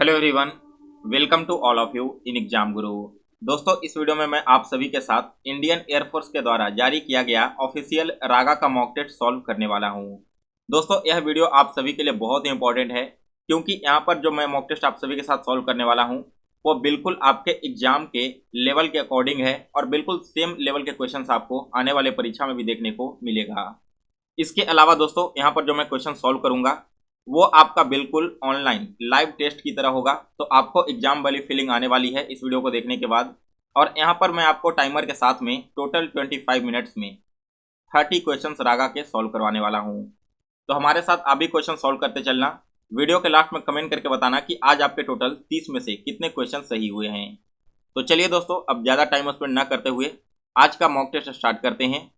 Hello everyone, welcome to all of you in exam Guru. दोस्तों, इस video में मैं आप सभी के साथ इंडियन एयरफोर्स के द्वारा जारी किया गया ऑफिशियल रागा का मॉक टेस्ट सॉल्व करने वाला हूं। दोस्तों, यह वीडियो आप सभी के लिए बहुत ही इंपॉर्टेंट है क्योंकि यहां पर जो मैं मॉक टेस्ट आप सभी के साथ सॉल्व करने वाला हूं वो बिल्कुल आपके एग्जाम के लेवल के अकॉर्डिंग है और बिल्कुल सेम लेवल के क्वेश्चन आपको आने वाले परीक्षा में भी देखने को मिलेगा। इसके अलावा दोस्तों, यहाँ पर जो मैं क्वेश्चन सॉल्व करूंगा वो आपका बिल्कुल ऑनलाइन लाइव टेस्ट की तरह होगा, तो आपको एग्जाम वाली फीलिंग आने वाली है इस वीडियो को देखने के बाद। और यहाँ पर मैं आपको टाइमर के साथ में टोटल 25 मिनट्स में 30 क्वेश्चंस रागा के सॉल्व करवाने वाला हूँ। तो हमारे साथ आप भी क्वेश्चन सॉल्व करते चलना। वीडियो के लास्ट में कमेंट करके बताना कि आज आपके टोटल 30 में से कितने क्वेश्चन सही हुए हैं। तो चलिए दोस्तों, अब ज़्यादा टाइम स्पेंड ना करते हुए आज का मॉक टेस्ट स्टार्ट करते हैं।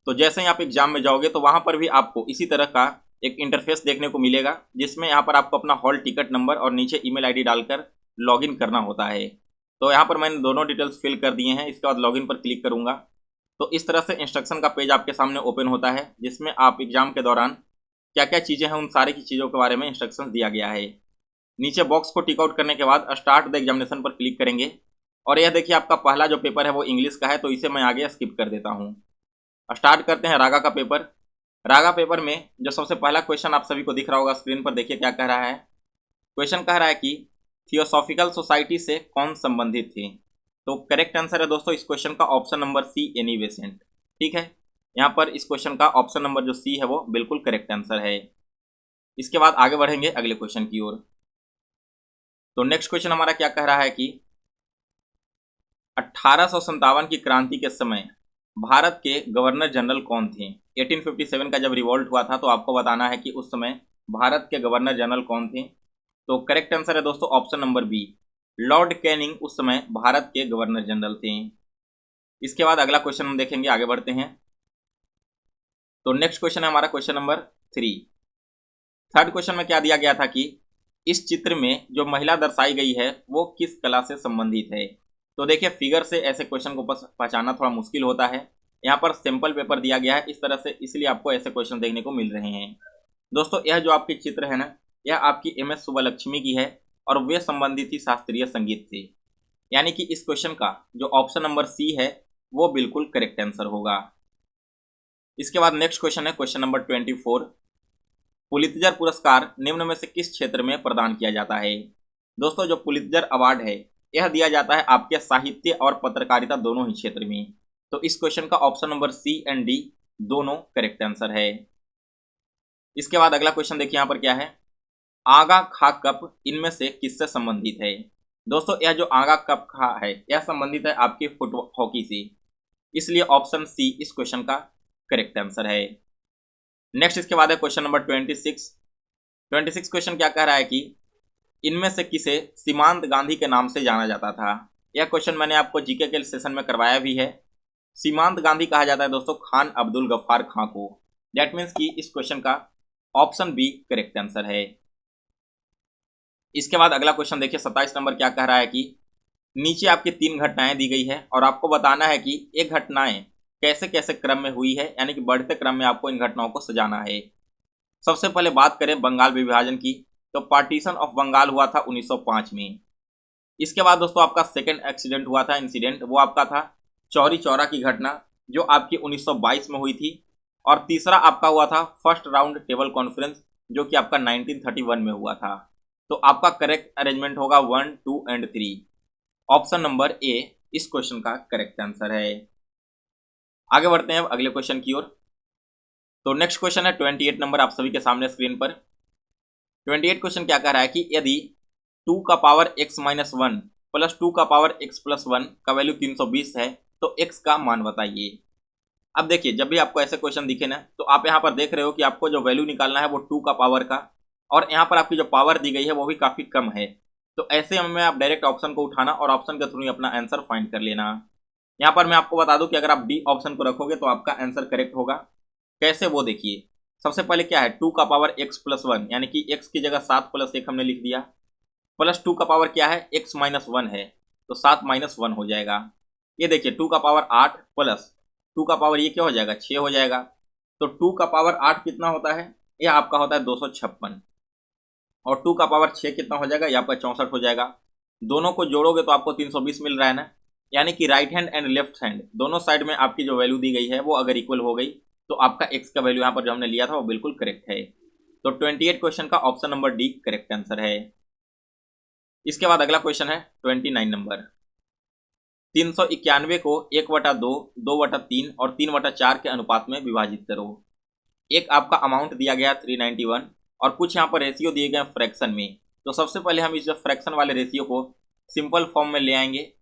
तो जैसे ही आप एग्जाम में जाओगे तो वहाँ पर भी आपको इसी तरह का एक इंटरफेस देखने को मिलेगा जिसमें यहाँ पर आपको अपना हॉल टिकट नंबर और नीचे ईमेल आईडी डालकर लॉगिन करना होता है। तो यहाँ पर मैंने दोनों डिटेल्स फिल कर दिए हैं। इसके बाद लॉगिन पर क्लिक करूँगा तो इस तरह से इंस्ट्रक्शन का पेज आपके सामने ओपन होता है जिसमें आप एग्जाम के दौरान क्या क्या चीज़ें हैं उन सारी की चीज़ों के बारे में इंस्ट्रक्शन दिया गया है। नीचे बॉक्स को टिक आउट करने के बाद स्टार्ट द एग्जामिनेशन पर क्लिक करेंगे और यह देखिए आपका पहला जो पेपर है वो इंग्लिश का है, तो इसे मैं आगे स्किप कर देता हूँ। स्टार्ट करते हैं रागा का पेपर। रागा पेपर में जो सबसे पहला क्वेश्चन आप सभी को दिख रहा होगा स्क्रीन पर, देखिए क्या कह रहा है। क्वेश्चन कह रहा है कि थियोसॉफिकल सोसाइटी से कौन संबंधित थी। तो करेक्ट आंसर है दोस्तों इस क्वेश्चन का option number C, Annie Besant. ठीक है, यहाँ पर इस क्वेश्चन का ऑप्शन नंबर जो सी है वो बिल्कुल करेक्ट आंसर है। इसके बाद आगे बढ़ेंगे अगले क्वेश्चन की ओर। तो नेक्स्ट क्वेश्चन हमारा क्या कह रहा है कि 1857 की क्रांति के समय भारत के गवर्नर जनरल कौन थे। 1857 का जब रिवॉल्ट हुआ था तो आपको बताना है कि उस समय भारत के गवर्नर जनरल कौन थे। तो करेक्ट आंसर है दोस्तों option number B, Lord Canning उस समय भारत के गवर्नर जनरल थे। इसके बाद अगला क्वेश्चन हम देखेंगे, आगे बढ़ते हैं। तो नेक्स्ट क्वेश्चन है हमारा क्वेश्चन नंबर 3। थर्ड क्वेश्चन में क्या दिया गया था कि इस चित्र में जो महिला दर्शाई गई है वो किस कला से संबंधित है। तो देखिए, फिगर से ऐसे क्वेश्चन को पहचानना थोड़ा मुश्किल होता है। यहाँ पर सैंपल पेपर दिया गया है इस तरह से, इसलिए आपको ऐसे क्वेश्चन देखने को मिल रहे हैं। दोस्तों, यह जो आपकी चित्र है ना, यह आपकी MS सुब्बलक्ष्मी की है और वे संबंधित थी शास्त्रीय संगीत से। यानी कि इस क्वेश्चन का जो ऑप्शन नंबर सी है वो बिल्कुल करेक्ट आंसर होगा। इसके बाद नेक्स्ट क्वेश्चन है क्वेश्चन नंबर 24। पुलित्जर पुरस्कार निम्न में से किस क्षेत्र में प्रदान किया जाता है। दोस्तों, जो पुलित्जर अवार्ड है यह दिया जाता है आपके साहित्य और पत्रकारिता दोनों ही क्षेत्र में। तो इस क्वेश्चन का option number C and D दोनों करेक्ट आंसर है। इसके बाद अगला क्वेश्चन देखिए यहाँ पर क्या है, आगा खा कप इनमें से किससे संबंधित है। दोस्तों, यह जो आगा कप खा है यह संबंधित है आपके फुट हॉकी से, इसलिए ऑप्शन सी इस क्वेश्चन का करेक्ट आंसर है। नेक्स्ट इसके बाद है क्वेश्चन नंबर 26 क्वेश्चन क्या कह रहा है कि इनमें से किसे सीमांत गांधी के नाम से जाना जाता था। यह क्वेश्चन मैंने आपको जीके के सेशन में करवाया भी है। सीमांत गांधी कहा जाता है दोस्तों खान अब्दुल गफ्फार खां को। दैट मीन्स कि इस क्वेश्चन का ऑप्शन बी करेक्ट आंसर है। इसके बाद अगला क्वेश्चन देखिए 27 नंबर क्या कह रहा है कि नीचे आपकी 3 घटनाएं दी गई है और आपको बताना है कि ये घटनाएं कैसे कैसे क्रम में हुई है, यानी कि बढ़ते क्रम में आपको इन घटनाओं को सजाना है। सबसे पहले बात करें बंगाल विभाजन की, तो पार्टीशन ऑफ बंगाल हुआ था 1905 में। इसके बाद दोस्तों आपका सेकंड एक्सीडेंट हुआ था, इंसिडेंट, वो आपका था चौरी चौरा की घटना जो आपकी 1922 में हुई थी। और तीसरा आपका हुआ था फर्स्ट राउंड टेबल कॉन्फ्रेंस जो कि आपका 1931 में हुआ था। तो आपका करेक्ट अरेंजमेंट होगा 1, 2 एंड 3। ऑप्शन नंबर ए इस क्वेश्चन का करेक्ट आंसर है। आगे बढ़ते हैं अब अगले क्वेश्चन की ओर। तो नेक्स्ट क्वेश्चन है 28 नंबर आप सभी के सामने स्क्रीन पर। 28 क्वेश्चन क्या कह रहा है कि यदि 2 का पावर x माइनस 1 प्लस 2 का पावर x प्लस 1 का वैल्यू 320 है तो x का मान बताइए। अब देखिए, जब भी आपको ऐसे क्वेश्चन दिखे ना तो आप यहाँ पर देख रहे हो कि आपको जो वैल्यू निकालना है वो 2 का पावर का, और यहाँ पर आपकी जो पावर दी गई है वो भी काफ़ी कम है। तो ऐसे में आप डायरेक्ट ऑप्शन को उठाना और ऑप्शन के थ्रू ही अपना आंसर फाइंड कर लेना। यहाँ पर मैं आपको बता दूं कि अगर आप डी ऑप्शन को रखोगे तो आपका आंसर करेक्ट होगा। कैसे वो देखिए, सबसे पहले क्या है 2 का पावर x प्लस 1, यानी कि x की जगह 7 प्लस 1 हमने लिख दिया, प्लस 2 का पावर क्या है x माइनस 1 है तो 7 माइनस 1 हो जाएगा। ये देखिए 2 का पावर 8 प्लस 2 का पावर ये क्या हो जाएगा 6 हो जाएगा। तो 2 का पावर 8 कितना होता है, यह आपका होता है 256। और 2 का पावर 6 कितना हो जाएगा, यहाँ पर 64 हो जाएगा। दोनों को जोड़ोगे तो आपको 320 मिल रहा है ना। यानी कि right hand and left hand दोनों साइड में आपकी जो वैल्यू दी गई है वो अगर इक्वल हो गई तो आपका एक्स का वैल्यू यहाँ पर जो हमने लिया था वो बिल्कुल करेक्ट है। तो 28 क्वेश्चन का option number D correct answer है। इसके बाद अगला क्वेश्चन है 29 नंबर। 391 को 1/2, 2/3 और 3/4 के अनुपात में विभाजित करो। एक आपका अमाउंट दिया गया 391 और कुछ यहाँ पर रेशियो दिए गए फ्रैक्शन में। तो सबसे पहले हम इस फ्रैक्शन वाले रेशियो को सिंपल फॉर्म में ले आएंगे।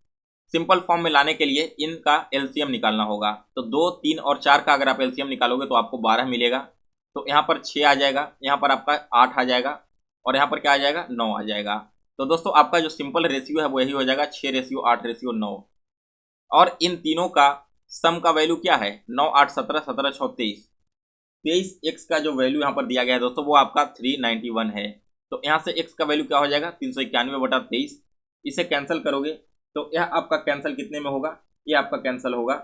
सिंपल फॉर्म में लाने के लिए इनका एलसीएम निकालना होगा। तो 2, 3 और 4 का अगर आप एलसीएम निकालोगे तो आपको 12 मिलेगा। तो यहाँ पर 6 आ जाएगा, यहाँ पर आपका 8 आ जाएगा और यहाँ पर क्या आ जाएगा, 9 आ जाएगा। तो दोस्तों आपका जो सिंपल रेशियो है वो यही हो जाएगा 6:8:9। और इन तीनों का सम का वैल्यू क्या है, 9, 8, 17, 17, 6, 23। 23 एक्स का जो वैल्यू यहाँ पर दिया गया है दोस्तों वो आपका 391 है। तो यहाँ से एक्स का वैल्यू क्या हो जाएगा, 391/23। इसे कैंसिल करोगे तो यह आपका कैंसिल कितने में होगा, ये आपका कैंसिल होगा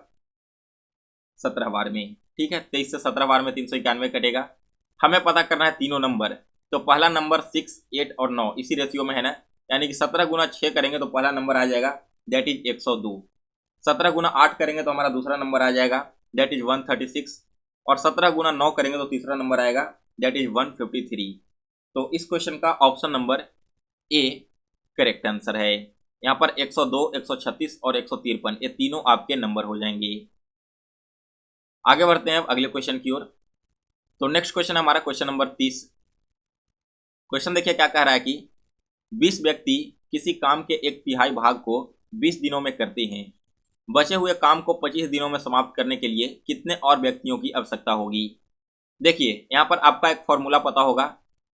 17 बार में। ठीक है, 23 से 17 बार में 391 कटेगा। हमें पता करना है तीनों नंबर। तो पहला नंबर 6, 8 और 9 इसी रेशियो में है ना। यानी कि 17 गुना 6 करेंगे तो पहला नंबर आ जाएगा दैट इज 102। 17 गुना 8 करेंगे तो हमारा दूसरा नंबर आ जाएगा दैट इज 136। और 17 गुना 9 करेंगे तो तीसरा नंबर आएगा दैट इज 153। तो इस क्वेश्चन का option number A correct answer है। यहाँ पर 102, 136 और 153 ये तीनों आपके नंबर हो जाएंगे। आगे बढ़ते हैं अब अगले क्वेश्चन की ओर। तो नेक्स्ट क्वेश्चन है हमारा क्वेश्चन नंबर 30। क्वेश्चन देखिए क्या कह रहा है कि 20 व्यक्ति किसी काम के 1/3 भाग को 20 दिनों में करते हैं। बचे हुए काम को 25 दिनों में समाप्त करने के लिए कितने और व्यक्तियों की आवश्यकता होगी। देखिए यहाँ पर आपका एक फॉर्मूला पता होगा,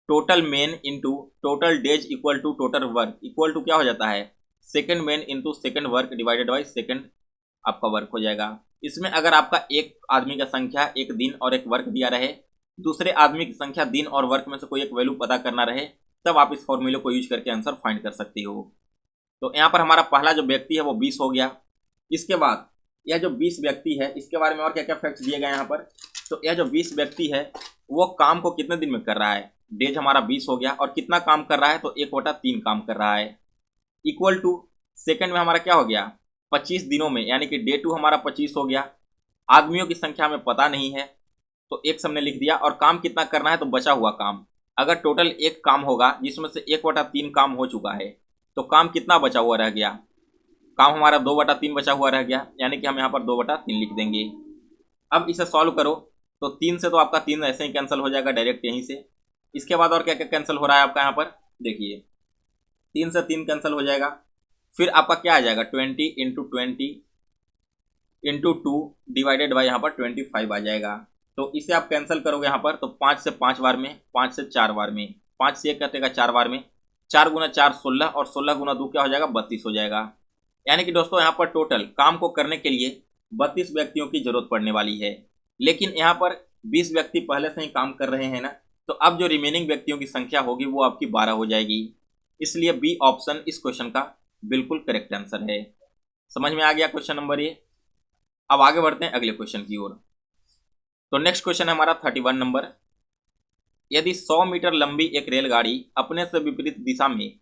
total men into total days equal to total work equal to क्या हो जाता है, second men into second work divided by second आपका वर्क हो जाएगा। इसमें अगर आपका एक आदमी का संख्या एक दिन और एक वर्क दिया रहे, दूसरे आदमी की संख्या दिन और वर्क में से कोई एक वैल्यू पता करना रहे, तब आप इस फॉर्मूले को यूज करके आंसर फाइंड कर सकते हो। तो यहाँ पर हमारा पहला जो व्यक्ति है वो 20 हो गया। इसके बाद यह जो 20 व्यक्ति है इसके बारे में और क्या क्या फैक्ट्स दिए गए यहाँ पर। तो यह जो 20 व्यक्ति है वो काम को कितने दिन में कर रहा है, डेज हमारा 20 हो गया और कितना काम कर रहा है तो 1/3 काम कर रहा है। इक्वल टू सेकंड में हमारा क्या हो गया, 25 दिनों में, यानी कि डे 2 हमारा 25 हो गया। आदमियों की संख्या हमें पता नहीं है तो एक हमने लिख दिया। और काम कितना करना है तो बचा हुआ काम, अगर टोटल एक काम होगा जिसमें से 1/3 काम हो चुका है तो काम कितना बचा हुआ रह गया, काम हमारा 2/3 बचा हुआ रह गया। यानी कि हम यहाँ पर 2/3 लिख देंगे। अब इसे सॉल्व करो तो 3 से तो आपका 3 ऐसे ही कैंसिल हो जाएगा डायरेक्ट यहीं से। इसके बाद और क्या क्या कैंसिल हो रहा है आपका यहाँ पर देखिए, 3 से 3 कैंसिल हो जाएगा। फिर आपका क्या आ जाएगा 20 × 20 × 2 डिवाइडेड बाई यहाँ पर 25 आ जाएगा। तो इसे आप कैंसिल करोगे यहाँ पर तो 5 से 5 बार में, 5 से 4 बार में, 5 से 1 कटेगा 4 बार में, 4 गुना 4 16 और 16 गुना 2 क्या हो जाएगा 32 हो जाएगा। यानी कि दोस्तों यहाँ पर टोटल काम को करने के लिए 32 व्यक्तियों की जरूरत पड़ने वाली है। लेकिन यहाँ पर 20 व्यक्ति पहले से ही काम कर रहे हैं ना, तो अब जो रिमेनिंग व्यक्तियों की संख्या होगी वो आपकी 12 हो जाएगी। इसलिए बी ऑप्शन इस क्वेश्चन का बिल्कुल करेक्ट आंसर है। समझ में आ गया क्वेश्चन नंबर ये। अब आगे बढ़ते हैं अगले क्वेश्चन की ओर। तो नेक्स्ट क्वेश्चन है हमारा 31 नंबर। यदि 100 मीटर लंबी एक रेलगाड़ी अपने से विपरीत दिशा में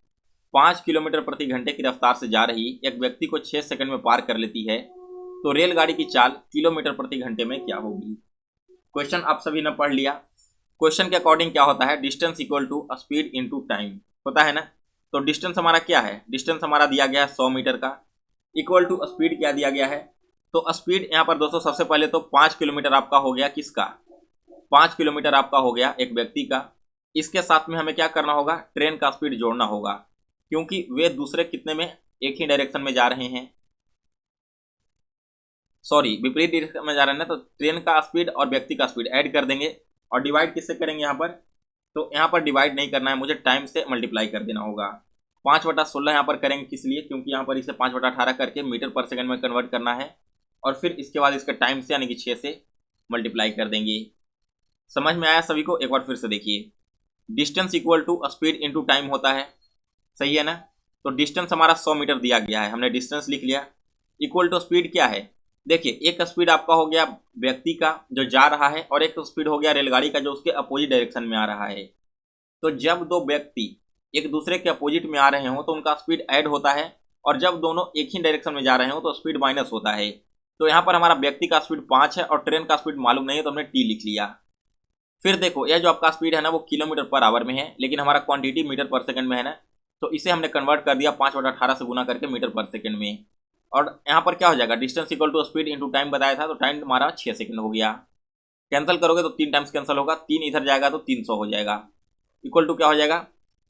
5 किलोमीटर प्रति घंटे की रफ्तार से जा रही एक व्यक्ति को 6 सेकंड में पार कर लेती है तो रेलगाड़ी की चाल किलोमीटर प्रति घंटे में क्या होगी। क्वेश्चन आप सभी ने पढ़ लिया। क्वेश्चन के अकॉर्डिंग क्या होता है, distance equal to speed into time होता है ना। तो डिस्टेंस हमारा क्या है, डिस्टेंस हमारा दिया गया है 100 मीटर का, इक्वल टू स्पीड क्या दिया गया है। तो स्पीड यहाँ पर दोस्तों सबसे पहले तो 5 किलोमीटर आपका हो गया, किसका 5 किलोमीटर आपका हो गया एक व्यक्ति का। इसके साथ में हमें क्या करना होगा, ट्रेन का स्पीड जोड़ना होगा, क्योंकि वे दूसरे कितने में एक ही डायरेक्शन में जा रहे हैं, सॉरी विपरीत डायरेक्शन में जा रहे हैं ना। तो ट्रेन का स्पीड और व्यक्ति का स्पीड ऐड कर देंगे और डिवाइड किससे करेंगे यहाँ पर, तो यहाँ पर डिवाइड नहीं करना है, मुझे टाइम से मल्टीप्लाई कर देना होगा। 5/16 यहाँ पर करेंगे किस लिए, क्योंकि यहाँ पर इसे 5/18 करके मीटर पर सेकंड में कन्वर्ट करना है और फिर इसके बाद इसका टाइम से यानी कि 6 से मल्टीप्लाई कर देंगे। समझ में आया सभी को, एक बार फिर से देखिए। Distance equal to speed into time होता है, सही है ना। तो डिस्टेंस हमारा 100 मीटर दिया गया है, हमने डिस्टेंस लिख लिया। इक्वल टू स्पीड क्या है, देखिए एक स्पीड आपका हो गया व्यक्ति का जो जा रहा है और एक स्पीड हो गया रेलगाड़ी का जो उसके अपोजिट डायरेक्शन में आ रहा है। तो जब दो व्यक्ति एक दूसरे के अपोजिट में आ रहे हो तो उनका स्पीड ऐड होता है, और जब दोनों एक ही डायरेक्शन में जा रहे हो तो स्पीड माइनस होता है। तो यहाँ पर हमारा व्यक्ति का स्पीड 5 है और ट्रेन का स्पीड मालूम नहीं है, तो हमने टी लिख लिया। फिर देखो, यह जो आपका स्पीड है ना वो किलोमीटर पर आवर में है, लेकिन हमारा क्वांटिटी मीटर पर सेकंड में है ना, तो इसे हमने कन्वर्ट कर दिया 5/18 से गुना करके मीटर पर सेकंड में। और यहाँ पर क्या हो जाएगा, distance equal to speed into time बताया था, तो टाइम हमारा 6 सेकंड हो गया। कैंसिल करोगे तो 3 टाइम्स कैंसिल होगा, 3 इधर जाएगा तो 300 हो जाएगा। इक्वल टू क्या हो जाएगा,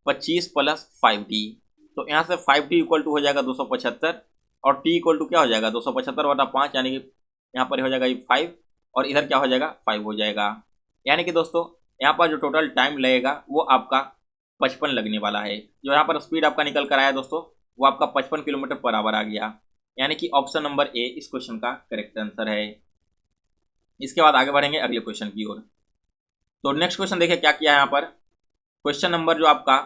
25 + 5t। तो यहाँ से 5t इक्वल टू हो जाएगा 275, और t इक्वल टू क्या हो जाएगा 275/5, यानी कि यहाँ पर हो जाएगा 5, और इधर क्या हो जाएगा 5 हो जाएगा। यानी कि दोस्तों यहाँ पर जो टोटल टाइम लगेगा वो आपका 55 लगने वाला है। जो यहाँ पर स्पीड आपका निकल कर आया दोस्तों वो आपका 55 किलोमीटर पर आवर आ गया, यानी कि ऑप्शन नंबर ए इस क्वेश्चन का करेक्ट आंसर है। इसके बाद आगे बढ़ेंगे अगले क्वेश्चन की ओर। तो नेक्स्ट क्वेश्चन देखिए क्या किया है यहाँ पर। क्वेश्चन नंबर जो आपका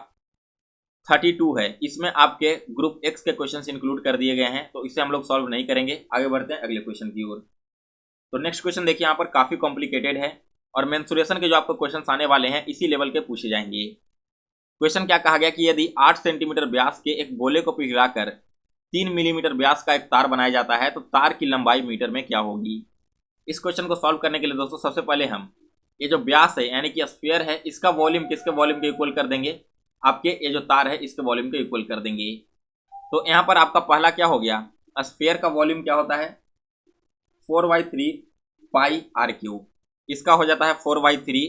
32 है, इसमें आपके ग्रुप एक्स के क्वेश्चन इंक्लूड कर दिए गए हैं, तो इसे हम लोग सॉल्व नहीं करेंगे। आगे बढ़ते हैं अगले क्वेश्चन की ओर। तो नेक्स्ट क्वेश्चन देखिए यहाँ पर काफ़ी कॉम्प्लिकेटेड है, और मेंसुरेशन के जो आपको क्वेश्चन आने वाले हैं इसी लेवल के पूछे जाएंगे। क्वेश्चन क्या कहा गया कि यदि 8 सेंटीमीटर व्यास के एक गोले को पिघलाकर 3 मिलीमीटर व्यास का एक तार बनाया जाता है तो तार की लंबाई मीटर में क्या होगी। इस क्वेश्चन को सॉल्व करने के लिए दोस्तों सबसे पहले हम ये जो व्यास है यानी कि स्फीयर है, इसका वॉल्यूम किसके वॉल्यूम के इक्वल कर देंगे, आपके ये जो तार है इसके वॉल्यूम के इक्वल कर देंगे। तो यहाँ पर आपका पहला क्या हो गया, स्फीयर का वॉल्यूम क्या होता है 4/3 पाई आर क्यूब। इसका हो जाता है 4/3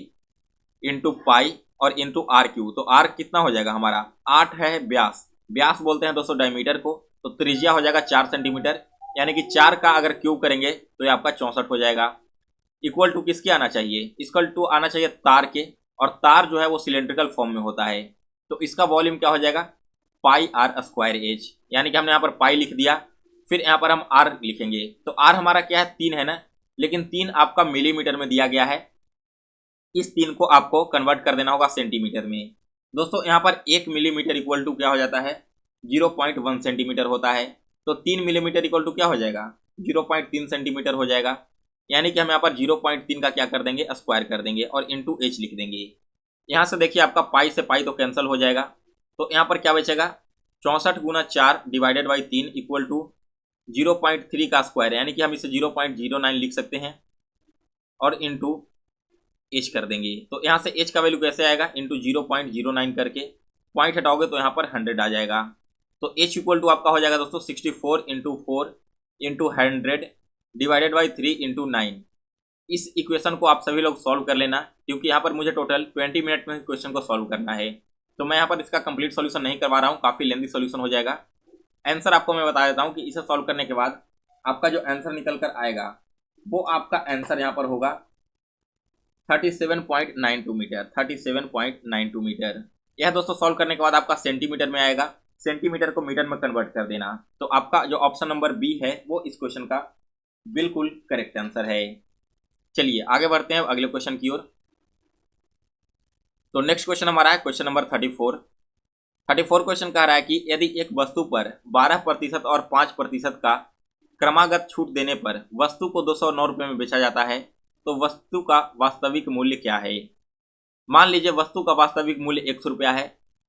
इंटू पाई और इंटू आर क्यू। तो आर कितना हो जाएगा हमारा 8 है व्यास, व्यास बोलते हैं दोस्तों डायमीटर को, तो त्रिज्या हो जाएगा 4 सेंटीमीटर, यानी कि 4 का अगर क्यूब करेंगे तो ये आपका 64 हो जाएगा। इक्वल टू किसके आना चाहिए, इक्वल टू आना चाहिए तार के, और तार जो है वो सिलेंड्रिकल फॉर्म में होता है, तो इसका वॉल्यूम क्या हो जाएगा पाई आर स्क्वायर एच, यानी कि हमने यहाँ पर पाई लिख दिया। फिर यहाँ पर हम आर लिखेंगे, तो आर हमारा क्या है 3 है ना, लेकिन 3 आपका मिलीमीटर में दिया गया है, इस 3 को आपको कन्वर्ट कर देना होगा सेंटीमीटर में। दोस्तों यहाँ पर 1 मिलीमीटर इक्वल टू क्या हो जाता है 0.1 सेंटीमीटर होता है, तो 3 मिलीमीटर इक्वल टू क्या हो जाएगा 0.3 सेंटीमीटर हो जाएगा, यानी कि हम यहाँ पर 0.3 का क्या कर देंगे स्क्वायर कर देंगे और इंटू एच लिख देंगे। यहाँ से देखिए आपका पाई से पाई तो कैंसिल हो जाएगा, तो यहाँ पर क्या बचेगा 64 × 4 डिवाइडेड बाई 3 इक्वल टू 0.3 का स्क्वायर, यानी कि हम इसे 0.09 लिख सकते हैं और इंटू एच कर देंगे। तो यहाँ से एच का वैल्यू कैसे आएगा इंटू 0.09 करके पॉइंट हटाओगे तो यहाँ पर 100 आ जाएगा। तो एच इक्वल टू आपका हो जाएगा दोस्तों 64 × 4 × 100 डिवाइडेड बाई 3 × 9। इस इक्वेशन को आप सभी लोग सॉल्व कर लेना, क्योंकि यहाँ पर मुझे टोटल 20 मिनट में क्वेश्चन को सॉल्व करना है, तो मैं यहाँ पर इसका कंप्लीट सॉल्यूशन नहीं करवा रहा हूँ, काफ़ी लेंदी सॉल्यूशन हो जाएगा। आंसर आपको मैं बता देता हूँ कि इसे सॉल्व करने के बाद आपका जो आंसर निकल कर आएगा वो आपका आंसर यहाँ पर होगा 37.92 मीटर, 37.92 मीटर। यह दोस्तों सॉल्व करने के बाद आपका सेंटीमीटर में आएगा, सेंटीमीटर को मीटर में कन्वर्ट कर देना। तो आपका जो ऑप्शन नंबर बी है वो इस क्वेश्चन का बिल्कुल करेक्ट आंसर है। चलिए आगे बढ़ते हैं अगले क्वेश्चन की ओर। तो नेक्स्ट क्वेश्चन हमारा है क्वेश्चन नंबर 34 क्वेश्चन कह रहा है कि यदि एक वस्तु पर 12% और 5% का क्रमागत छूट देने पर वस्तु को 209 रुपये में बेचा जाता है तो वस्तु का वास्तविक मूल्य क्या है। मान लीजिए वस्तु का वास्तविक मूल्य 100 रुपया है,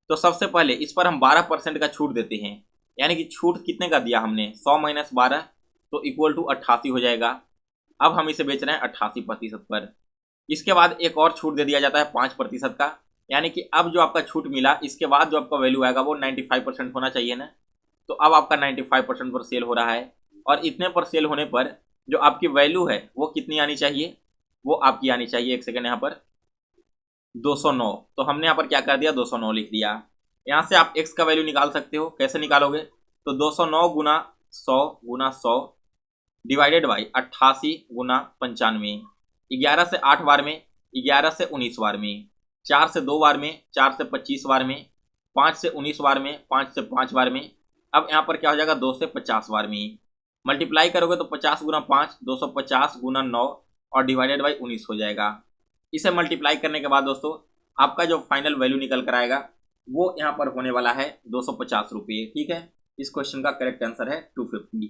तो सबसे पहले इस पर हम 12% का छूट देते हैं, यानी कि छूट कितने का दिया हमने 100 - 12 तो इक्वल टू 88 हो जाएगा। अब हम इसे बेच रहे हैं 88% पर। इसके बाद एक और छूट दे दिया जाता है 5% का, यानी कि अब जो आपका छूट मिला इसके बाद जो आपका वैल्यू आएगा वो 95% होना चाहिए ना, तो अब आपका 95% पर सेल हो रहा है, और इतने पर सेल होने पर जो आपकी वैल्यू है वो कितनी आनी चाहिए, वो आपकी आनी चाहिए, एक सेकेंड यहाँ पर 209। तो हमने यहाँ पर क्या कर दिया 209 लिख दिया। यहाँ से आप x का वैल्यू निकाल सकते हो, कैसे निकालोगे तो 209 × 100 × 100 डिवाइडेड बाई 88 × 95, 11 से 8 बार में, 11 से 19 बार में, 4 से 2 बार में, 4 से 25 बार में, 5 से 19 बार में, 5 से 5 बार में। अब यहाँ पर क्या हो जाएगा 2 से 50 बार में। मल्टीप्लाई करोगे तो 50 × 5 250 × 9 और डिवाइडेड बाई 19 हो जाएगा। इसे मल्टीप्लाई करने के बाद दोस्तों आपका जो फाइनल वैल्यू निकल कर आएगा वो यहाँ पर होने वाला है 250 रुपये। ठीक है, इस क्वेश्चन का करेक्ट आंसर है 250,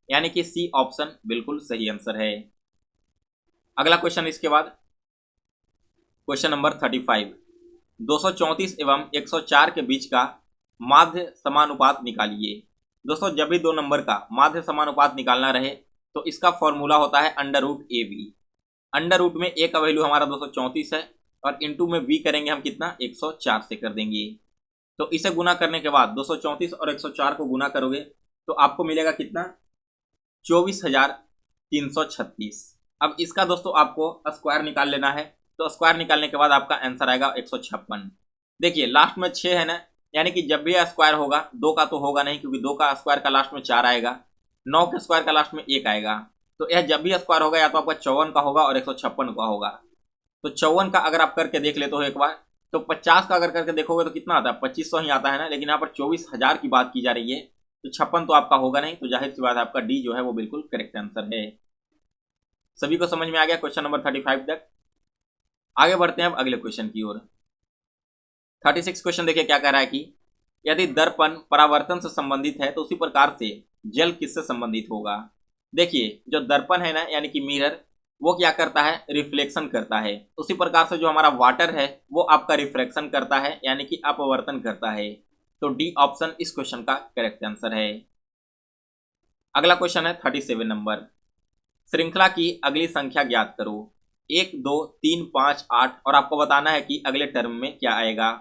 यानी कि सी ऑप्शन बिल्कुल सही आंसर है। अगला क्वेश्चन इसके बाद क्वेश्चन नंबर 35। 234 एवं 104 के बीच का माध्य समानुपात निकालिए। दोस्तों जब भी दो नंबर का माध्य समानुपात निकालना रहे तो इसका फॉर्मूला होता है under root A B. Under root में ए का वैल्यू हमारा 234 है और इंटू में वी करेंगे हम कितना 104 से कर देंगे। तो इसे गुना करने के बाद 234 और 104 को गुना करोगे तो आपको मिलेगा कितना 24,336। अब इसका दोस्तों आपको स्क्वायर निकाल लेना है। तो स्क्वायर निकालने के बाद आपका आंसर आएगा 156। देखिए लास्ट में 6 है ना, यानी कि जब भी स्क्वायर होगा 2 का तो होगा नहीं, क्योंकि 2 का स्क्वायर का लास्ट में 4 आएगा, 9 के स्क्वायर का लास्ट में 1 आएगा। तो यह जब भी स्क्वायर होगा या तो आपका 54 का होगा और 156 का होगा। तो 54 का अगर आप करके देख लेते हो एक बार, तो 50 का अगर करके देखोगे तो कितना आता है 2500 ही आता है ना, लेकिन यहाँ पर 24,000 की बात की जा रही है। तो 56 तो आपका होगा नहीं, तो जाहिर सी बात है आपका डी जो है वो बिल्कुल करेक्ट आंसर है। सभी को समझ में आ गया क्वेश्चन नंबर 35 तक। आगे बढ़ते हैं अब अगले क्वेश्चन की ओर। 36 क्वेश्चन देखिए क्या कह रहा है कि यदि दर्पण परावर्तन से संबंधित है तो उसी प्रकार से जल किससे संबंधित होगा। देखिए जो दर्पण है ना यानी कि मिरर, वो क्या करता है रिफ्लेक्शन करता है। उसी प्रकार से जो हमारा वाटर है वो आपका रिफ्रैक्शन करता है यानी कि अपवर्तन करता है। तो डी ऑप्शन इस क्वेश्चन का करेक्ट आंसर है। अगला क्वेश्चन है 37 नंबर। श्रृंखला की अगली संख्या ज्ञात करो। 1 2 3 5 8 और आपको बताना है कि अगले टर्म में क्या आएगा।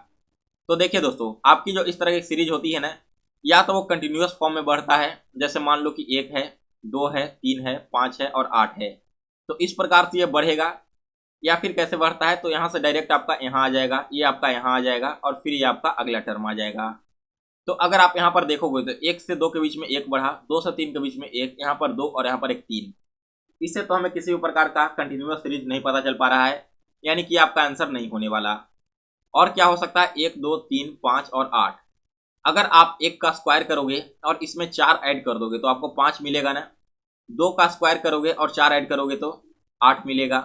तो देखिए दोस्तों आपकी जो इस तरह की सीरीज होती है ना, या तो वो कंटिन्यूअस फॉर्म में बढ़ता है, जैसे मान लो कि 1 है 2 है 3 है 5 है और 8 है, तो इस प्रकार से ये बढ़ेगा। या फिर कैसे बढ़ता है, तो यहाँ से डायरेक्ट आपका यहाँ आ जाएगा, ये आपका यहाँ आ जाएगा और फिर ये आपका अगला टर्म आ जाएगा। तो अगर आप यहाँ पर देखोगे तो 1 से 2 के बीच में 1 बढ़ा, 2 से 3 के बीच में 1, यहाँ पर 2 और यहाँ पर एक 3। इससे तो हमें किसी भी प्रकार का कंटिन्यूअस सीरीज नहीं पता चल पा रहा है, यानी कि आपका आंसर नहीं होने वाला। और क्या हो सकता है 1 2 3 5 और 8। अगर आप 1 का स्क्वायर करोगे और इसमें 4 ऐड कर दोगे तो आपको 5 मिलेगा ना। 2 का स्क्वायर करोगे और 4 ऐड करोगे तो 8 मिलेगा।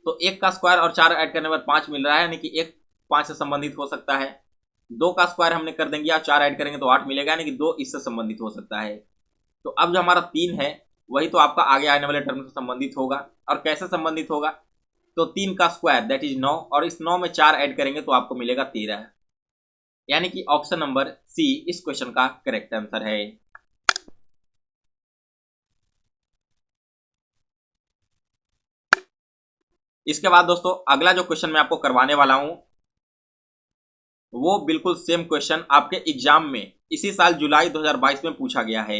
तो 1 का स्क्वायर और 4 ऐड करने पर 5 मिल रहा है, यानी कि 1 5 से संबंधित हो सकता है। 2 का स्क्वायर हमने कर देंगे और 4 ऐड करेंगे तो 8 मिलेगा, यानी कि 2 इससे संबंधित हो सकता है। तो अब जो हमारा 3 है वही तो आपका आगे आने वाले टर्म से संबंधित होगा। और कैसे संबंधित होगा, तो 3 का स्क्वायर दैट इज 9 और इस 9 में 4 ऐड करेंगे तो आपको मिलेगा 13, यानी कि ऑप्शन नंबर सी इस क्वेश्चन का करेक्ट आंसर है। इसके बाद दोस्तों अगला जो क्वेश्चन मैं आपको करवाने वाला हूं वो बिल्कुल सेम क्वेश्चन आपके एग्जाम में इसी साल जुलाई 2022 में पूछा गया है।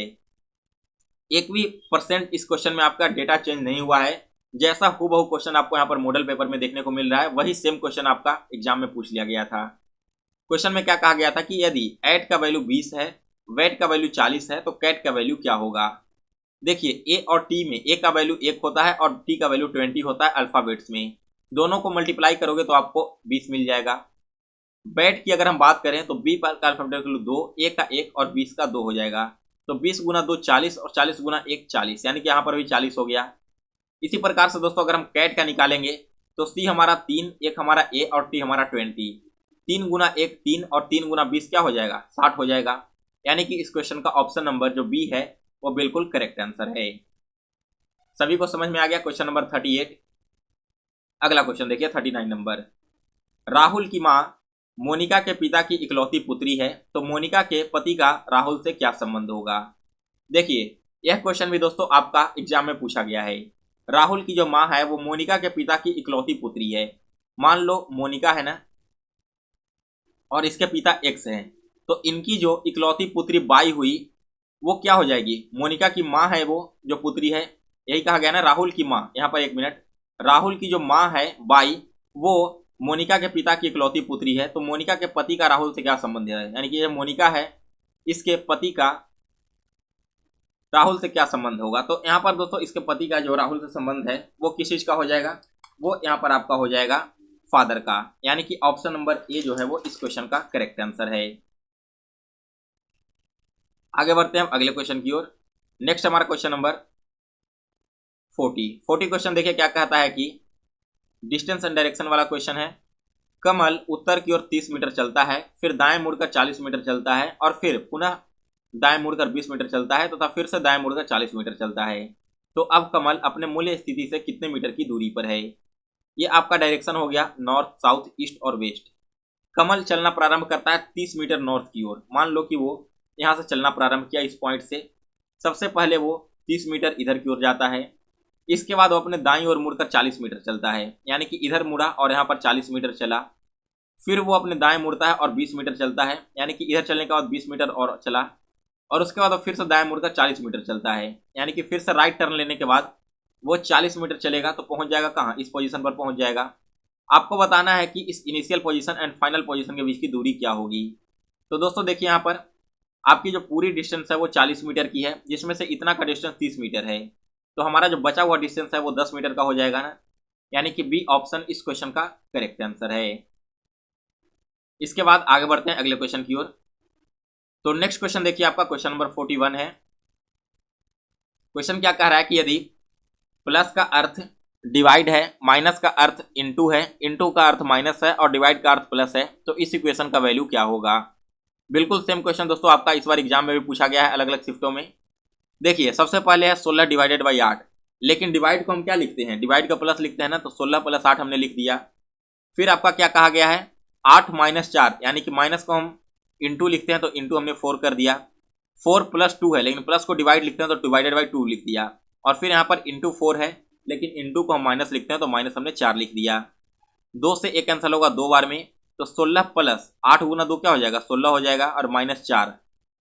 1% इस क्वेश्चन में आपका डेटा चेंज नहीं हुआ है। जैसा हूबहू क्वेश्चन आपको यहाँ पर मॉडल पेपर में देखने को मिल रहा है वही सेम क्वेश्चन आपका एग्जाम में पूछ लिया गया था। क्वेश्चन में क्या कहा गया था कि यदि ऐड का वैल्यू 20 है, वेट का वैल्यू 40 है, तो कैट का वैल्यू क्या होगा। देखिए ए और टी में ए का वैल्यू 1 होता है और टी का वैल्यू 20 होता है अल्फाबेट्स में। दोनों को मल्टीप्लाई करोगे तो आपको 20 मिल जाएगा। वेट की अगर हम बात करें तो बी का अल्फाबेट 2, ए का 1 और 20 का 2 हो जाएगा। तो 20 गुना 2 40 और 40 गुना 1 40, यानी कि यहाँ पर भी 40 हो गया। इसी प्रकार से दोस्तों अगर हम कैट का निकालेंगे तो सी हमारा 3, 1 हमारा ए और टी हमारा 20। 3 गुना 1 3 और 3 गुना 20 क्या हो जाएगा 60 हो जाएगा, यानी कि इस क्वेश्चन का ऑप्शन नंबर जो बी है वो बिल्कुल करेक्ट आंसर है। सभी को समझ में आ गया क्वेश्चन नंबर 38। अगला क्वेश्चन देखिए 39 नंबर। राहुल की माँ मोनिका के पिता की इकलौती पुत्री है, तो मोनिका के पति का राहुल से क्या संबंध होगा। देखिए यह क्वेश्चन भी दोस्तों आपका एग्जाम में पूछा गया है। राहुल की जो माँ है वो मोनिका के पिता की इकलौती पुत्री है। मान लो मोनिका है ना और इसके पिता एक्स हैं, तो इनकी जो इकलौती पुत्री बाई हुई वो क्या हो जाएगी, मोनिका की माँ है वो जो पुत्री है, यही कहा गया ना राहुल की माँ। यहाँ पर एक मिनट, राहुल की जो माँ है बाई वो मोनिका के पिता की इकलौती पुत्री है, तो मोनिका के पति का राहुल से क्या संबंध है, यानी कि ये मोनिका है इसके पति का राहुल से क्या संबंध होगा। तो यहाँ पर दोस्तों इसके पति का जो राहुल से संबंध है वो किस चीज का हो जाएगा, वो यहाँ पर आपका हो जाएगा फादर का, यानी कि ऑप्शन नंबर ए जो है वो इस क्वेश्चन का करेक्ट आंसर है। आगे बढ़ते हैं हम अगले क्वेश्चन की ओर। नेक्स्ट हमारा क्वेश्चन नंबर 40 क्वेश्चन देखिए क्या कहता है कि डिस्टेंस एंड डायरेक्शन वाला क्वेश्चन है। कमल उत्तर की ओर 30 मीटर चलता है, फिर दाएं मुड़कर 40 मीटर चलता है और फिर पुनः दाएं मुड़कर 20 मीटर चलता है तथा फिर से दाएं मुड़कर 40 मीटर चलता है। तो अब कमल अपने मूल स्थिति से कितने मीटर की दूरी पर है। ये आपका डायरेक्शन हो गया नॉर्थ साउथ ईस्ट और वेस्ट। कमल चलना प्रारंभ करता है 30 मीटर नॉर्थ की ओर। मान लो कि वो यहाँ से चलना प्रारंभ किया इस पॉइंट से, सबसे पहले वो 30 मीटर इधर की ओर जाता है, इसके बाद वो अपने दाईं ओर मुड़कर 40 मीटर चलता है, यानी कि इधर मुड़ा और यहाँ पर 40 मीटर चला। फिर वो अपने दाएं मुड़ता है और 20 मीटर चलता है, यानी कि इधर चलने के बाद 20 मीटर और चला, और उसके बाद वो फिर से दाएं मुड़कर 40 मीटर चलता है, यानी कि फिर से राइट टर्न लेने के बाद वो 40 मीटर चलेगा तो पहुंच जाएगा कहाँ, इस पोजीशन पर पहुंच जाएगा। आपको बताना है कि इस initial position and final position के बीच की दूरी क्या होगी। तो दोस्तों देखिए यहाँ पर आपकी जो पूरी डिस्टेंस है वो 40 मीटर की है, जिसमें से इतना का डिस्टेंस 30 मीटर है, तो हमारा जो बचा हुआ डिस्टेंस है वो 10 मीटर का हो जाएगा ना, यानी कि बी ऑप्शन इस क्वेश्चन का करेक्ट आंसर है। इसके बाद आगे बढ़ते हैं अगले क्वेश्चन की ओर। तो नेक्स्ट क्वेश्चन देखिए आपका क्वेश्चन नंबर 41 है। क्वेश्चन क्या कह रहा है कि यदि प्लस का अर्थ डिवाइड है, माइनस का अर्थ इनटू है, इनटू का अर्थ माइनस है और डिवाइड का अर्थ प्लस है, तो इस इक्वेशन का वैल्यू क्या होगा। बिल्कुल सेम क्वेश्चन दोस्तों आपका इस बार एग्जाम में भी पूछा गया है अलग अलग शिफ्टों में। देखिए सबसे पहले है 16 डिवाइडेड बाई 8, लेकिन डिवाइड को हम क्या लिखते हैं, डिवाइड का प्लस लिखते हैं ना, तो 16 प्लस 8 हमने लिख दिया। फिर आपका क्या कहा गया है 8 माइनस 4, यानी कि माइनस को हम इंटू लिखते हैं तो इंटू हमने 4 कर दिया। 4 प्लस 2 है, लेकिन प्लस को डिवाइड लिखते हैं तो डिवाइडेड बाई 2 लिख दिया। और फिर यहाँ पर इंटू 4 है, लेकिन इंटू को हम माइनस लिखते हैं तो माइनस हमने 4 लिख दिया। 2 से 1 कैंसिल होगा 2 बार में, तो 16 प्लस 8 गुना 2 क्या हो जाएगा 16 हो जाएगा, और माइनस 4,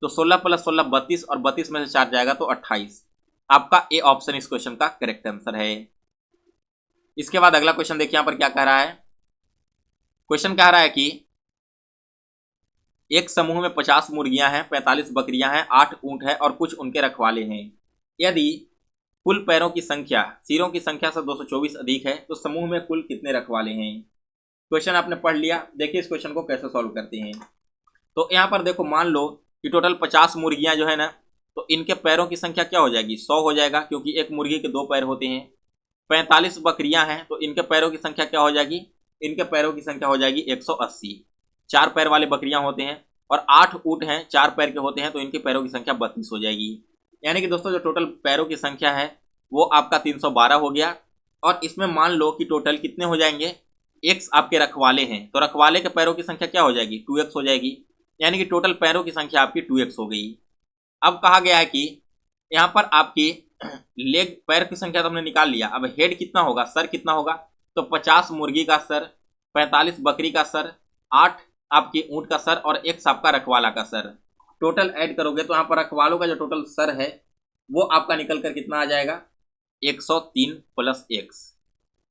तो 16 प्लस 16 32, और 32 में से 4 जाएगा तो 28। आपका ए ऑप्शन इस क्वेश्चन का करेक्ट आंसर है। इसके बाद अगला क्वेश्चन देखिए यहाँ पर क्या कह रहा है। क्वेश्चन कह रहा है कि एक समूह में 50 मुर्गियां हैं, 45 बकरियां हैं, 8 ऊंट है और कुछ उनके रखवाले हैं। यदि कुल पैरों की संख्या सिरों की संख्या से 224 अधिक है तो समूह में कुल कितने रखवाले हैं। क्वेश्चन आपने पढ़ लिया, देखिए इस क्वेश्चन को कैसे सॉल्व करते हैं। तो यहाँ पर देखो मान लो कि टोटल 50 मुर्गियां जो है ना, तो इनके पैरों की संख्या क्या हो जाएगी 100 हो जाएगा, क्योंकि एक मुर्गी के 2 पैर होते हैं। 45 बकरियां हैं तो इनके पैरों की संख्या क्या हो जाएगी, इनके पैरों की संख्या हो जाएगी 180, 4 पैर वाले बकरियां होते हैं। और 8 ऊँट हैं 4 पैर के होते हैं, तो इनके पैरों की संख्या 32 हो जाएगी। यानी कि दोस्तों जो टोटल पैरों की संख्या है वो आपका 312 हो गया। और इसमें मान लो कि टोटल कितने हो जाएंगे, एक्स आपके रखवाले हैं, तो रखवाले के पैरों की संख्या क्या हो जाएगी 2x हो जाएगी, यानी कि टोटल पैरों की संख्या आपकी 2x हो गई। अब कहा गया है कि यहाँ पर आपकी लेग पैर की संख्या तो हमने निकाल लिया, अब हेड कितना होगा, सर कितना होगा, तो 50 मुर्गी का सर, 45 बकरी का सर, 8 आपकी ऊँट का सर और एक्स आपका रखवाला का सर। टोटल ऐड करोगे तो यहाँ पर रखवालों का जो टोटल सर है वो आपका निकल कर कितना आ जाएगा 103 प्लस एक्स।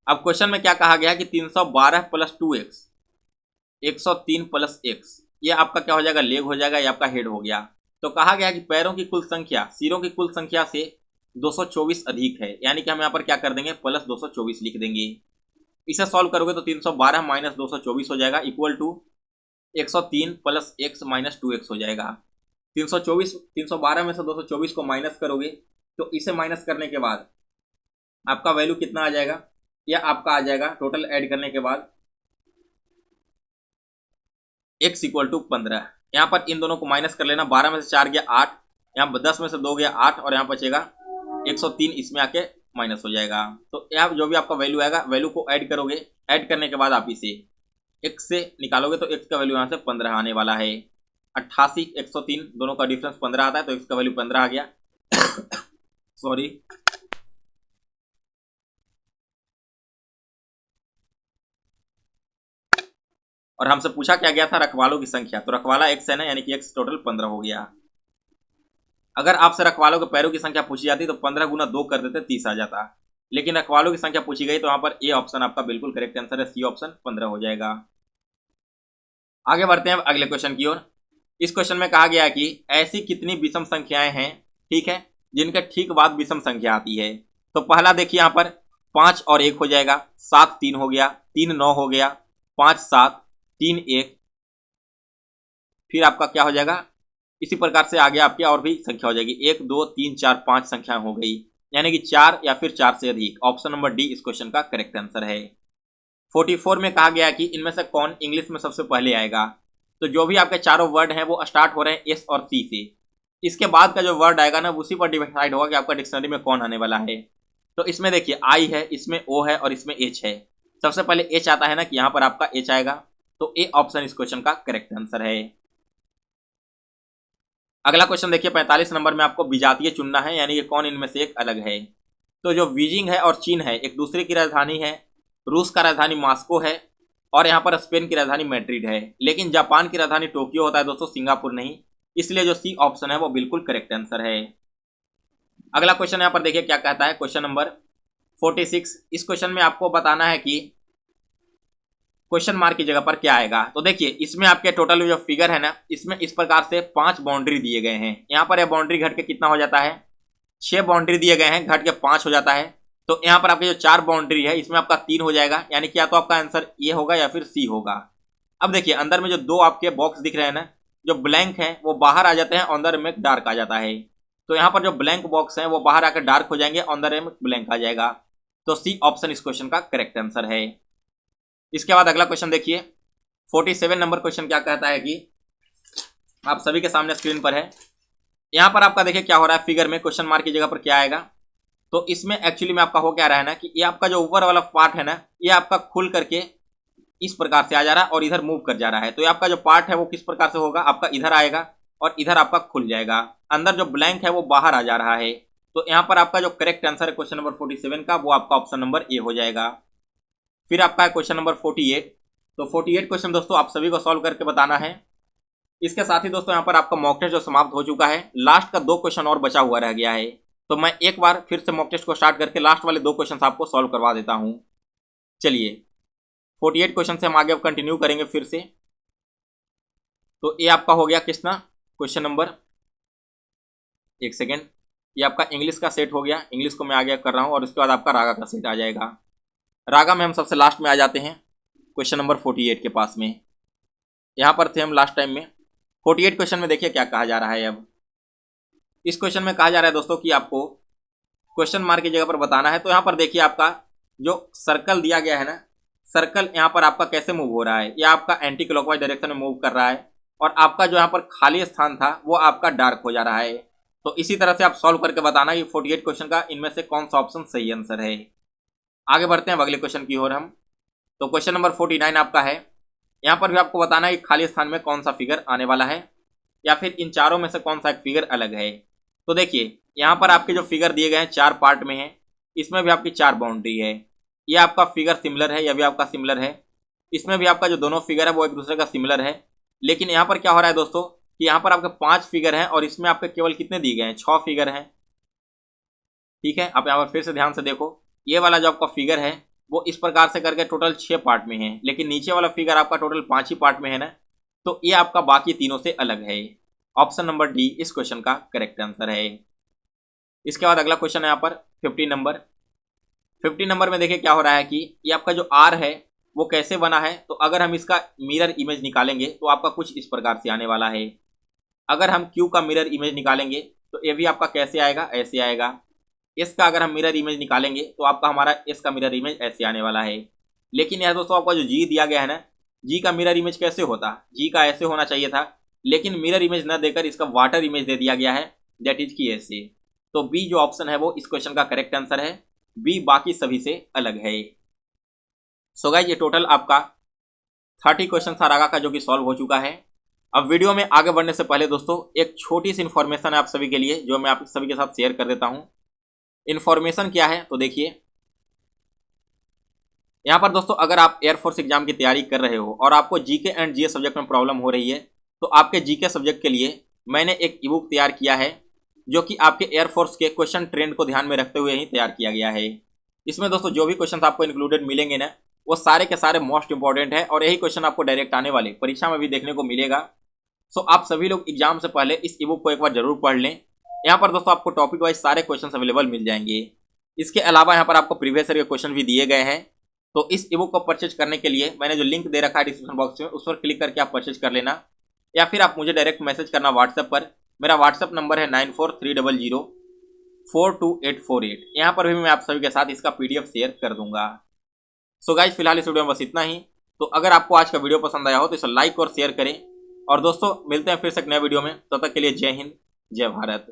अब क्वेश्चन में क्या कहा गया कि 312 प्लस 2x 103 प्लस एक्स, ये आपका क्या हो जाएगा लेग हो जाएगा, ये आपका हेड हो गया। तो कहा गया कि पैरों की कुल संख्या सिरों की कुल संख्या से 224 अधिक है, यानी कि हम यहाँ पर क्या कर देंगे प्लस 224 लिख देंगे। इसे सॉल्व करोगे तो 312 माइनस 224 हो जाएगा equal to 103 plus X minus 2x हो जाएगा। 312 में से 224 को माइनस करोगे तो इसे माइनस करने के बाद आपका वैल्यू कितना आ जाएगा, यह आपका आ जाएगा टोटल ऐड करने के बाद x इक्वल टू 15। यहाँ पर इन दोनों को माइनस कर लेना, 12 में से 4 गया 8, यहाँ 10 में से 2 गया 8 और यहाँ बचेगा 103, इसमें आके माइनस हो जाएगा। तो यहाँ जो भी आपका वैल्यू आएगा वैल्यू को ऐड करोगे, ऐड करने के बाद आप इसे x से निकालोगे तो x का वैल्यू यहाँ से 15 आने वाला है। 88 103 दोनों का डिफरेंस 15 आता है, तो x का वैल्यू 15 आ गया। सॉरी, और हमसे पूछा क्या गया था रखवालों की संख्या, तो रखवाला x है ना, यानी कि x टोटल 15 हो गया। अगर आपसे रखवालों के पैरों की संख्या पूछी जाती तो 15 गुना 2 कर देते 30 आ जाता, लेकिन रखवालों की संख्या पूछी गई तो यहाँ पर ए ऑप्शन आपका बिल्कुल करेक्ट आंसर है, सी ऑप्शन 15 हो जाएगा। आगे बढ़ते हैं अगले क्वेश्चन की ओर। इस क्वेश्चन में कहा गया है कि ऐसी कितनी विषम संख्याएं हैं, ठीक है, जिनके ठीक बाद विषम संख्या आती है। तो पहला देखिए यहाँ पर 5 और 1 हो जाएगा, 7 3 हो गया, 3 9 हो गया, 5 7 3 1, फिर आपका क्या हो जाएगा, इसी प्रकार से आगे आपकी और भी संख्या हो जाएगी, 1 2 3 4 5 संख्या हो गई, यानी कि 4 या फिर 4 से अधिक। ऑप्शन नंबर डी इस क्वेश्चन का करेक्ट आंसर है। 44 में कहा गया है कि इनमें से कौन इंग्लिश में सबसे पहले आएगा। तो जो भी आपके चारों वर्ड हैं वो स्टार्ट हो रहे हैं एस और सी से, इसके बाद का जो वर्ड आएगा ना उसी पर डिसाइड होगा कि आपका डिक्शनरी में कौन आने वाला है। तो इसमें देखिए आई है, इसमें ओ है और इसमें एच है। सबसे पहले एच आता है ना, कि यहाँ पर आपका एच आएगा, तो ए ऑप्शन इस क्वेश्चन का करेक्ट आंसर है। अगला क्वेश्चन देखिए 45 नंबर में आपको विजातीय चुनना है, यानी कि कौन इनमें से एक अलग है। तो जो बीजिंग है और चीन है एक दूसरे की राजधानी है, रूस का राजधानी मॉस्को है और यहाँ पर स्पेन की राजधानी मैड्रिड है, लेकिन जापान की राजधानी टोक्यो होता है दोस्तों, सिंगापुर नहीं। इसलिए जो सी ऑप्शन है वो बिल्कुल करेक्ट आंसर है। अगला क्वेश्चन यहाँ पर देखिए क्या कहता है, क्वेश्चन नंबर 46। इस क्वेश्चन में आपको बताना है कि क्वेश्चन मार्क की जगह पर क्या आएगा। तो देखिए इसमें आपके टोटल जो फिगर है ना, इसमें इस प्रकार से 5 बाउंड्री दिए गए हैं। यहाँ पर यह बाउंड्री घट के कितना हो जाता है, 6 बाउंड्री दिए गए हैं, घट के 5 हो जाता है। तो यहाँ पर आपके जो 4 बाउंड्री है इसमें आपका 3 हो जाएगा, यानी कि या तो आपका आंसर ये होगा या फिर सी होगा। अब देखिए अंदर में जो 2 आपके बॉक्स दिख रहे हैं ना, जो ब्लैंक है वो बाहर आ जाते हैं, अंदर में डार्क आ जाता है। तो यहाँ पर जो ब्लैंक बॉक्स है वो बाहर आकर डार्क हो जाएंगे, अंदर में ब्लैंक आ जाएगा। तो सी ऑप्शन इस क्वेश्चन का करेक्ट आंसर है। इसके बाद अगला क्वेश्चन देखिए 47 नंबर क्वेश्चन क्या कहता है कि आप सभी के सामने स्क्रीन पर है। यहाँ पर आपका देखिए क्या हो रहा है, फिगर में क्वेश्चन मार्क की जगह पर क्या आएगा। तो इसमें एक्चुअली में आपका हो क्या रहा है ना कि ये आपका जो ऊपर वाला पार्ट है ना, ये आपका खुल करके इस प्रकार से आ जा रहा है और इधर मूव कर जा रहा है। तो ये आपका जो पार्ट है वो किस प्रकार से होगा, आपका इधर आएगा और इधर आपका खुल जाएगा। अंदर जो ब्लैंक है वो बाहर आ जा रहा है। तो यहाँ पर आपका जो करेक्ट आंसर है क्वेश्चन नंबर 47 का, वो आपका ऑप्शन नंबर ए हो जाएगा। फिर आपका है क्वेश्चन नंबर 48। तो 48 क्वेश्चन दोस्तों आप सभी को सॉल्व करके बताना है। इसके साथ ही दोस्तों यहाँ पर आपका मॉक टेस्ट जो समाप्त हो चुका है, लास्ट का 2 क्वेश्चन और बचा हुआ रह गया है। तो मैं एक बार फिर से मॉक टेस्ट को स्टार्ट करके लास्ट वाले 2 क्वेश्चन आपको सॉल्व करवा देता हूँ। चलिए 48 क्वेश्चन से हम आगे अब कंटिन्यू करेंगे फिर से। तो ये आपका हो गया किसना, क्वेश्चन नंबर, एक सेकेंड, ये आपका इंग्लिश का सेट हो गया। इंग्लिश को मैं आगे कर रहा हूँ और उसके बाद आपका रागा का सेट आ जाएगा। रागा में हम सबसे लास्ट में आ जाते हैं, क्वेश्चन नंबर 48 के पास में। यहाँ पर थे हम लास्ट टाइम में। 48 क्वेश्चन में देखिए क्या कहा जा रहा है। अब इस क्वेश्चन में कहा जा रहा है दोस्तों कि आपको क्वेश्चन मार्क की जगह पर बताना है। तो यहाँ पर देखिए आपका जो सर्कल दिया गया है ना, सर्कल यहाँ पर आपका कैसे मूव हो रहा है, या आपका एंटी क्लॉकवाइज डायरेक्शन में मूव कर रहा है और आपका जो यहाँ पर खाली स्थान था वो आपका डार्क हो जा रहा है। तो इसी तरह से आप सॉल्व करके बताना कि 48 क्वेश्चन का इनमें से कौन सा ऑप्शन सही आंसर है। आगे बढ़ते हैं अगले क्वेश्चन की ओर हम। तो क्वेश्चन नंबर 49 आपका है। यहाँ पर भी आपको बताना है कि खाली स्थान में कौन सा फिगर आने वाला है, या फिर इन चारों में से कौन सा एक फिगर अलग है। तो देखिए यहाँ पर आपके जो फिगर दिए गए हैं 4 पार्ट में है, इसमें भी आपकी 4 बाउंड्री है। ये आपका फिगर सिमिलर है, यह भी आपका सिमिलर है। इसमें भी आपका जो दोनों फिगर है वो एक दूसरे का सिमिलर है। लेकिन यहाँ पर क्या हो रहा है दोस्तों कि यहाँ पर आपके 5 फिगर हैं और इसमें आपके केवल कितने दिए गए हैं, 6 फिगर हैं। ठीक है, आप यहाँ पर फिर से ध्यान से देखो, ये वाला जो आपका फिगर है वो इस प्रकार से करके टोटल 6 पार्ट में है, लेकिन नीचे वाला फिगर आपका टोटल 5 ही पार्ट में है ना। तो ये आपका बाकी तीनों से अलग है। ऑप्शन नंबर डी इस क्वेश्चन का करेक्ट आंसर है। इसके बाद अगला क्वेश्चन है यहाँ पर 50 नंबर। 50 नंबर में देखिए क्या हो रहा है कि ये आपका जो आर है वो कैसे बना है। तो अगर हम इसका मिरर इमेज निकालेंगे तो आपका कुछ इस प्रकार से आने वाला है। अगर हम क्यू का मिरर इमेज निकालेंगे तो ये भी आपका कैसे आएगा, ऐसे आएगा। एस का अगर हम मिरर इमेज निकालेंगे तो आपका हमारा एस का मिरर इमेज ऐसे आने वाला है। लेकिन यह दोस्तों आपका जो जी दिया गया है ना, जी का मिरर इमेज कैसे होता, जी का ऐसे होना चाहिए था, लेकिन मिरर इमेज न देकर इसका वाटर इमेज दे दिया गया है, दैट इज की ऐसे। तो बी जो ऑप्शन है वो इस क्वेश्चन का करेक्ट आंसर है। बी बाकी सभी से अलग है। सो गाइस ये टोटल आपका 30 क्वेश्चन था रागा का जो कि सॉल्व हो चुका है। अब वीडियो में आगे बढ़ने से पहले दोस्तों एक छोटी सी इन्फॉर्मेशन है आप सभी के लिए, जो मैं आप सभी के साथ शेयर कर देता हूं। इन्फॉर्मेशन क्या है तो देखिए यहाँ पर दोस्तों, अगर आप एयरफोर्स एग्जाम की तैयारी कर रहे हो और आपको जीके एंड जीएस सब्जेक्ट में प्रॉब्लम हो रही है, तो आपके जीके सब्जेक्ट के लिए मैंने एक ईबुक तैयार किया है, जो कि आपके एयरफोर्स के क्वेश्चन ट्रेंड को ध्यान में रखते हुए ही तैयार किया गया है। इसमें दोस्तों जो भी क्वेश्चन आपको इंक्लूडेड मिलेंगे ना, वो सारे के सारे मोस्ट इंपॉर्टेंट है और यही क्वेश्चन आपको डायरेक्ट आने वाले परीक्षा में भी देखने को मिलेगा। सो आप सभी लोग एग्जाम से पहले इस ईबुक को एक बार जरूर पढ़ लें। यहाँ पर दोस्तों आपको टॉपिक वाइज सारे क्वेश्चन अवेलेबल मिल जाएंगे। इसके अलावा यहाँ पर आपको प्रीवियस ईयर के क्वेश्चन भी दिए गए हैं। तो इस ईबुक को परचेज करने के लिए मैंने जो लिंक दे रखा है डिस्क्रिप्शन बॉक्स में, उस पर क्लिक करके आप परचेज कर लेना, या फिर आप मुझे डायरेक्ट मैसेज करना व्हाट्सएप पर। मेरा व्हाट्सएप नंबर है 9430042848। यहाँ पर भी मैं आप सभी के साथ इसका PDF शेयर कर दूंगा। सो गाइज फिलहाल इस वीडियो में बस इतना ही। तो अगर आपको आज का वीडियो पसंद आया हो तो इसे लाइक और शेयर करें। और दोस्तों मिलते हैं फिर से एक नए वीडियो में, तब तक के लिए जय हिंद, जय भारत।